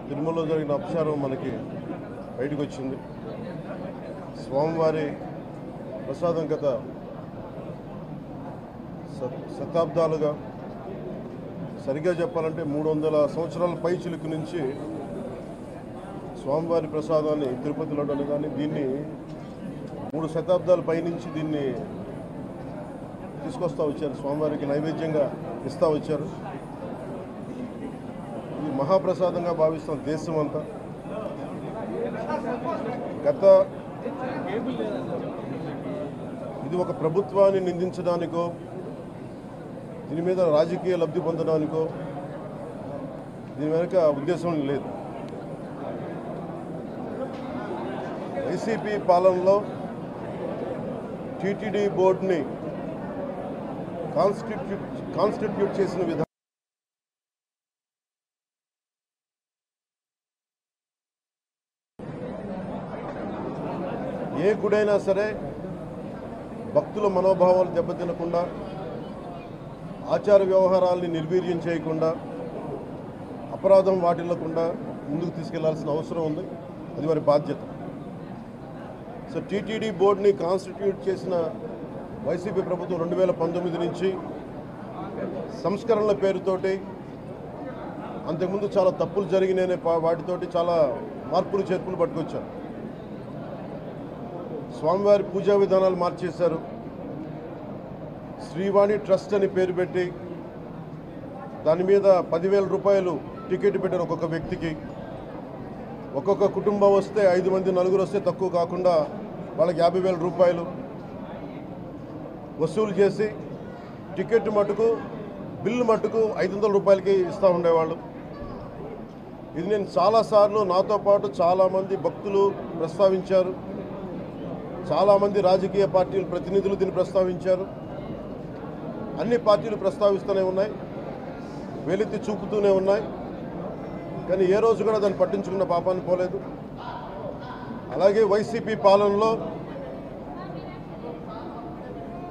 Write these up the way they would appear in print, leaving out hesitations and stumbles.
తిరుమలలో జరిగిన అపచారం మనకి బయటకు వచ్చింది. స్వామివారి ప్రసాదం గత శతాబ్దాలుగా, సరిగ్గా చెప్పాలంటే 300 సంవత్సరాల పై చిలుకు నుంచి స్వామివారి ప్రసాదాన్ని తిరుపతి లడ్డు కానీ దీన్ని 3 శతాబ్దాల పైనుంచి దీన్ని తీసుకొస్తూ వచ్చారు, స్వామివారికి నైవేద్యంగా ఇస్తూ వచ్చారు. ఇది మహాప్రసాదంగా భావిస్తాం దేశం అంతా. ఇది ఒక ప్రభుత్వాన్ని నిందించడానికో, దీని మీద రాజకీయ లబ్ధి పొందడానికో దీని వెనుక ఉద్దేశం లేదు. వైసీపీ పాలనలో టీటీడీ బోర్డుని కాన్స్టిట్యూట్ చేసిన విధానం ఏ గుడైనా సరే భక్తుల మనోభావాలు దెబ్బతినకుండా, ఆచార వ్యవహారాల్ని నిర్వీర్యం చేయకుండా, అపరాధం వాటిల్లకుండా ముందుకు తీసుకెళ్లాల్సిన అవసరం ఉంది. అది వారి బాధ్యత. సో టీటీడీ బోర్డుని కాన్స్టిట్యూట్ చేసిన వైసీపీ ప్రభుత్వం 2019 నుంచి సంస్కరణల పేరుతోటి, అంతకుముందు చాలా తప్పులు జరిగినాయనే వాటితోటి చాలా మార్పులు చేర్పులు పట్టుకొచ్చారు. స్వామివారి పూజా విధానాలు మార్చేశారు. శ్రీవాణి ట్రస్ట్ అని పేరు పెట్టి దాని మీద 10,000 రూపాయలు టికెట్ పెట్టారు ఒక్కొక్క వ్యక్తికి. ఒక్కొక్క కుటుంబం వస్తే 5 మంది, 4 వస్తే తక్కువ కాకుండా వాళ్ళకి 50,000 రూపాయలు వసూలు చేసి టికెట్ మటుకు, బిల్లు మటుకు 500 రూపాయలకి ఇస్తూ ఉండేవాళ్ళు. ఇది నేను చాలాసార్లు, నాతో పాటు చాలామంది భక్తులు ప్రస్తావించారు, చాలామంది రాజకీయ పార్టీల ప్రతినిధులు దీన్ని ప్రస్తావించారు. అన్ని పార్టీలు ప్రస్తావిస్తూనే ఉన్నాయి, వెలితి చూపుతూనే ఉన్నాయి. కానీ ఏ రోజు కూడా దాన్ని పట్టించుకున్న పాపాన్ని పోలేదు. అలాగే వైసీపీ పాలనలో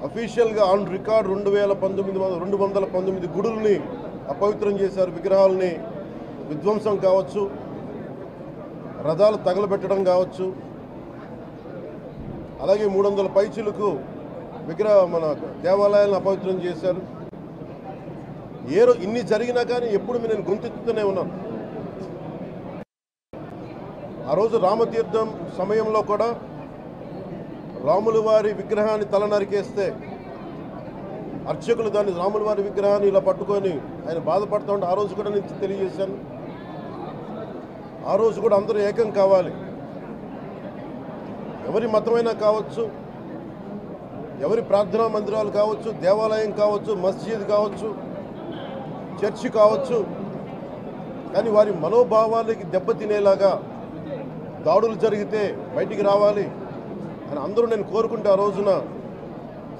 అఫీషియల్గా ఆన్ రికార్డ్ 219 గుడుల్ని అపవిత్రం చేశారు. విగ్రహాలని విధ్వంసం కావచ్చు, రథాలు తగలబెట్టడం కావచ్చు, అలాగే 300 పైచిలకు మన దేవాలయాలను అపవిత్రం చేశారు. ఇన్ని జరిగినా కానీ ఎప్పుడు నేను గొంతెత్తుతూనే ఉన్నాను. ఆ రోజు రామతీర్థం సమయంలో కూడా రాముల వారి విగ్రహాన్ని తల నరికేస్తే అర్చకులు దాన్ని, రాముల వారి విగ్రహాన్ని ఇలా పట్టుకొని ఆయన బాధపడుతూ ఉంటే ఆ రోజు కూడా నేను తెలియజేశాను. ఆ రోజు కూడా అందరూ ఏకం కావాలి. ఎవరి మతమైనా కావచ్చు, ఎవరి ప్రార్థనా మందిరాలు కావచ్చు, దేవాలయం కావచ్చు, మస్జిద్ కావచ్చు, చర్చి కావచ్చు, కానీ వారి మనోభావాలకి దెబ్బతినేలాగా దాడులు జరిగితే బయటికి రావాలి అని అందరూ నేను కోరుకుంటే, ఆ రోజున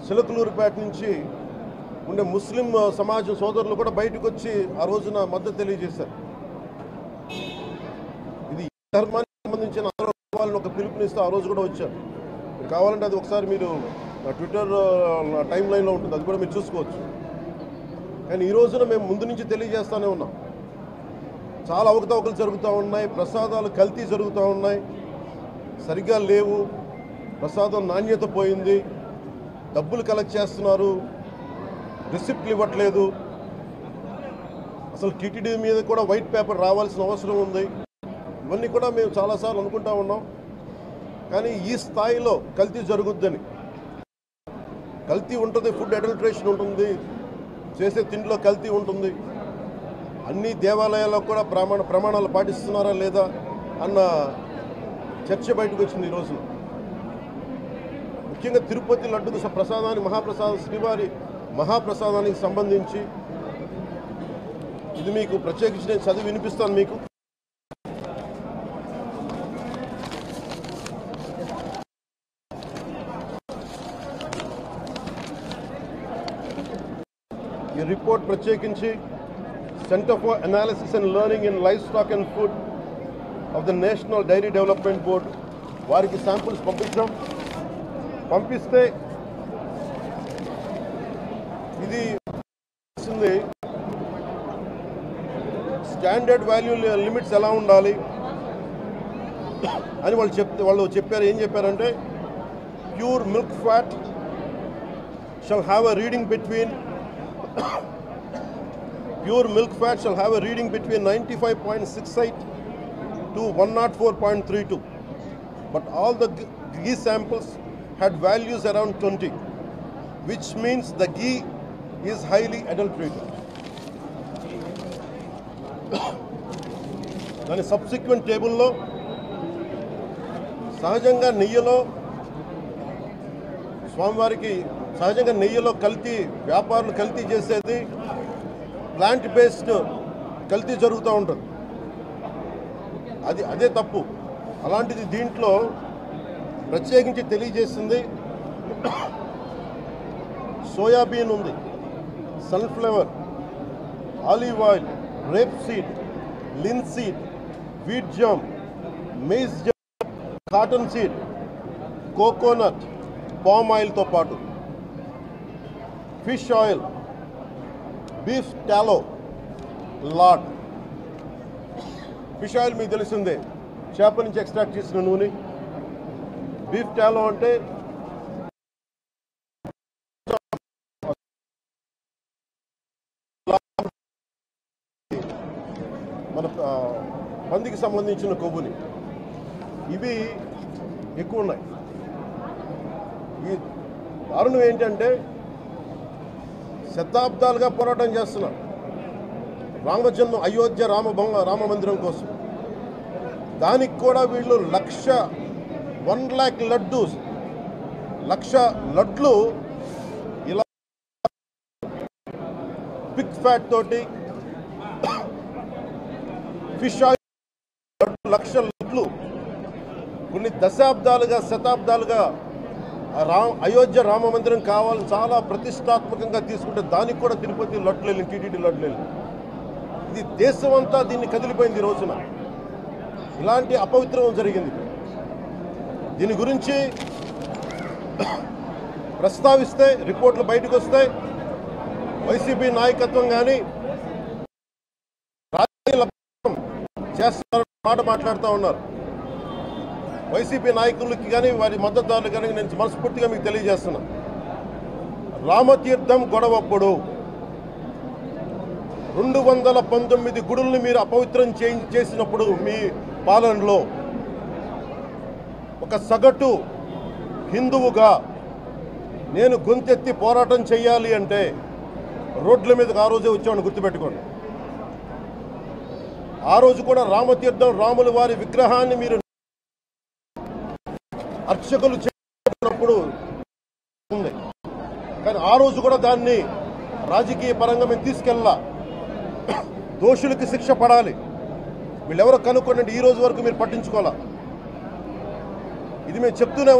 చిలకలూరుపేట నుంచి ఉండే ముస్లిం సమాజం సోదరులు కూడా బయటకు వచ్చి ఆ రోజున మద్దతు తెలియజేశారు. ఇది ధర్మానికి సంబంధించిన వాళ్ళని ఒక పిలుపునిస్తూ ఆ రోజు కూడా వచ్చారు. మీరు కావాలంటే అది ఒకసారి మీరు ట్విట్టర్ టైం లైన్లో ఉంటుంది, అది కూడా మీరు చూసుకోవచ్చు. కానీ ఈ రోజున మేము ముందు నుంచి తెలియజేస్తూనే ఉన్నాం, చాలా అవకతవకలు జరుగుతూ ఉన్నాయి, ప్రసాదాలు కల్తీ జరుగుతూ ఉన్నాయి, సరిగ్గా లేవు, ప్రసాదం నాణ్యత పోయింది, డబ్బులు కలెక్ట్ చేస్తున్నారు, రిసిప్ట్లు ఇవ్వట్లేదు, అసలు టీటీడీ మీద కూడా వైట్ పేపర్ రావాల్సిన అవసరం ఉంది. ఇవన్నీ కూడా మేము చాలాసార్లు అనుకుంటా ఉన్నాం. కానీ ఈ స్థాయిలో కల్తీ జరుగుద్దని, కల్తీ ఉంటుంది, ఫుడ్ అడల్ట్రేషన్ ఉంటుంది, చేసే తిండిలో కల్తీ ఉంటుంది, అన్ని దేవాలయాల్లో కూడా ప్రమాణాలు పాటిస్తున్నారా లేదా అన్న చర్చ బయటకు వచ్చింది ఈరోజు. ముఖ్యంగా తిరుపతి లడ్డు ప్రసాదాన్ని, మహాప్రసాదం, శ్రీవారి మహాప్రసాదానికి సంబంధించి ఇది మీకు ప్రత్యేకించి నేను చదివి వినిపిస్తాను మీకు. ఈ రిపోర్ట్ ప్రత్యేకించి centre for analysis and learning in livestock and food of the national dairy development board వారికి శాంపుల్స్ పంపిస్తే ఇది స్టాండర్డ్ వాల్యూ లిమిట్స్ ఎలా ఉండాలి అని వాళ్ళు చెప్పారు. ఏం చెప్పారంటే pure milk fat shall have a reading between pure milk fat shall have a reading between 95.68 to 104.32, but all the ghee samples had values around 20, which means the ghee is highly adulterated. దాని subsequent టేబుల్లో సహజంగా నెయ్యిలో కల్తీ వ్యాపారులు కల్తీ చేసేది plant based కల్తీ జరుగుతూ ఉంటుంది. అదే తప్పు. అలాంటిది దీంట్లో ప్రత్యేకించి తెలియజేసింది సోయాబీన్ ఉంది, sunflower, olive oil, rapeseed, linseed, wheat germ, maize germ, cottonseed, coconut, palm ఆయిల్తో పాటు fish oil, beef tallow, lard. Fish oil మీకు తెలిసిందే, చేప నుంచి ఎక్స్ట్రాక్ట్ చేసిన నూనె. బీఫ్ టాలో అంటే మన పందికి సంబంధించిన కొవ్వుని. ఇవి ఎక్కువ ఉన్నాయి. ఈ దారుణం ఏంటంటే శతాబ్దాలుగా పోరాటం చేస్తున్నారు అయోధ్య రామ మందిరం కోసం. దానికి కూడా వీళ్ళు 1 lakh లడ్డూస్, 1,00,000 లడ్లు ఇలా పిగ్ ఫ్యాట్ తోటి ఫిష్ ఆయిల్ 1,00,000 లడ్లు కొన్ని శతాబ్దాలుగా అయోధ్య రామ మందిరం కావాలని చాలా ప్రతిష్టాత్మకంగా తీసుకుంటే దానికి కూడా తిరుపతి లడ్లు వెళ్ళింది, టీటీడీ లడ్లు వెళ్ళింది. ఇది దేశం అంతా దీన్ని కదిలిపోయింది. ఈ రోజున ఇలాంటి అపవిత్రం జరిగింది. దీని గురించి ప్రస్తావిస్తే రిపోర్ట్లు బయటకు వస్తాయి. వైసీపీ నాయకత్వం కానీ రాజకీయ చేస్తారన్న మాట మాట్లాడుతూ ఉన్నారు. వైసీపీ నాయకులకి కానీ వారి మద్దతుదారులు కానీ నేను మనస్ఫూర్తిగా మీకు తెలియజేస్తున్నా, రామతీర్థం గొడవప్పుడు 219 గుడుల్ని మీరు అపవిత్రం చేసినప్పుడు మీ పాలనలో ఒక సగటు హిందువుగా నేను గొంతెత్తి పోరాటం చేయాలి అంటే రోడ్ల మీదకి ఆ రోజే వచ్చామని గుర్తుపెట్టుకోండి. ఆ రోజు కూడా రామతీర్థం రాముల వారి విగ్రహాన్ని మీరు అర్చకులు చేసినప్పుడు ఉంది, కానీ ఆ రోజు కూడా దాన్ని రాజకీయ పరంగా మేము తీసుకెళ్ళా. దోషులకి శిక్ష పడాలి. వీళ్ళెవరో కనుక్కోండి, ఈ రోజు వరకు మీరు పట్టించుకోవాలా. ఇది మేము చెప్తూనే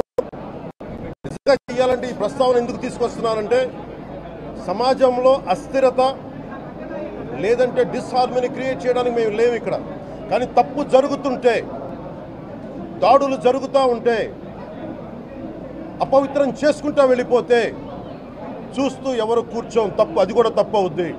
నిజంగా చేయాలంటే ఈ ప్రస్తావన ఎందుకు తీసుకొస్తున్నానంటే సమాజంలో అస్థిరత లేదంటే డిస్హార్మనీ క్రియేట్ చేయడానికి మేము లేవు ఇక్కడ. కానీ తప్పు జరుగుతుంటే, దాడులు జరుగుతూ ఉంటే, అపవిత్రం చేసుకుంటూ వెళ్ళిపోతే చూస్తూ ఎవరు కూర్చోం. తప్పు, అది కూడా తప్పు అవుద్ది.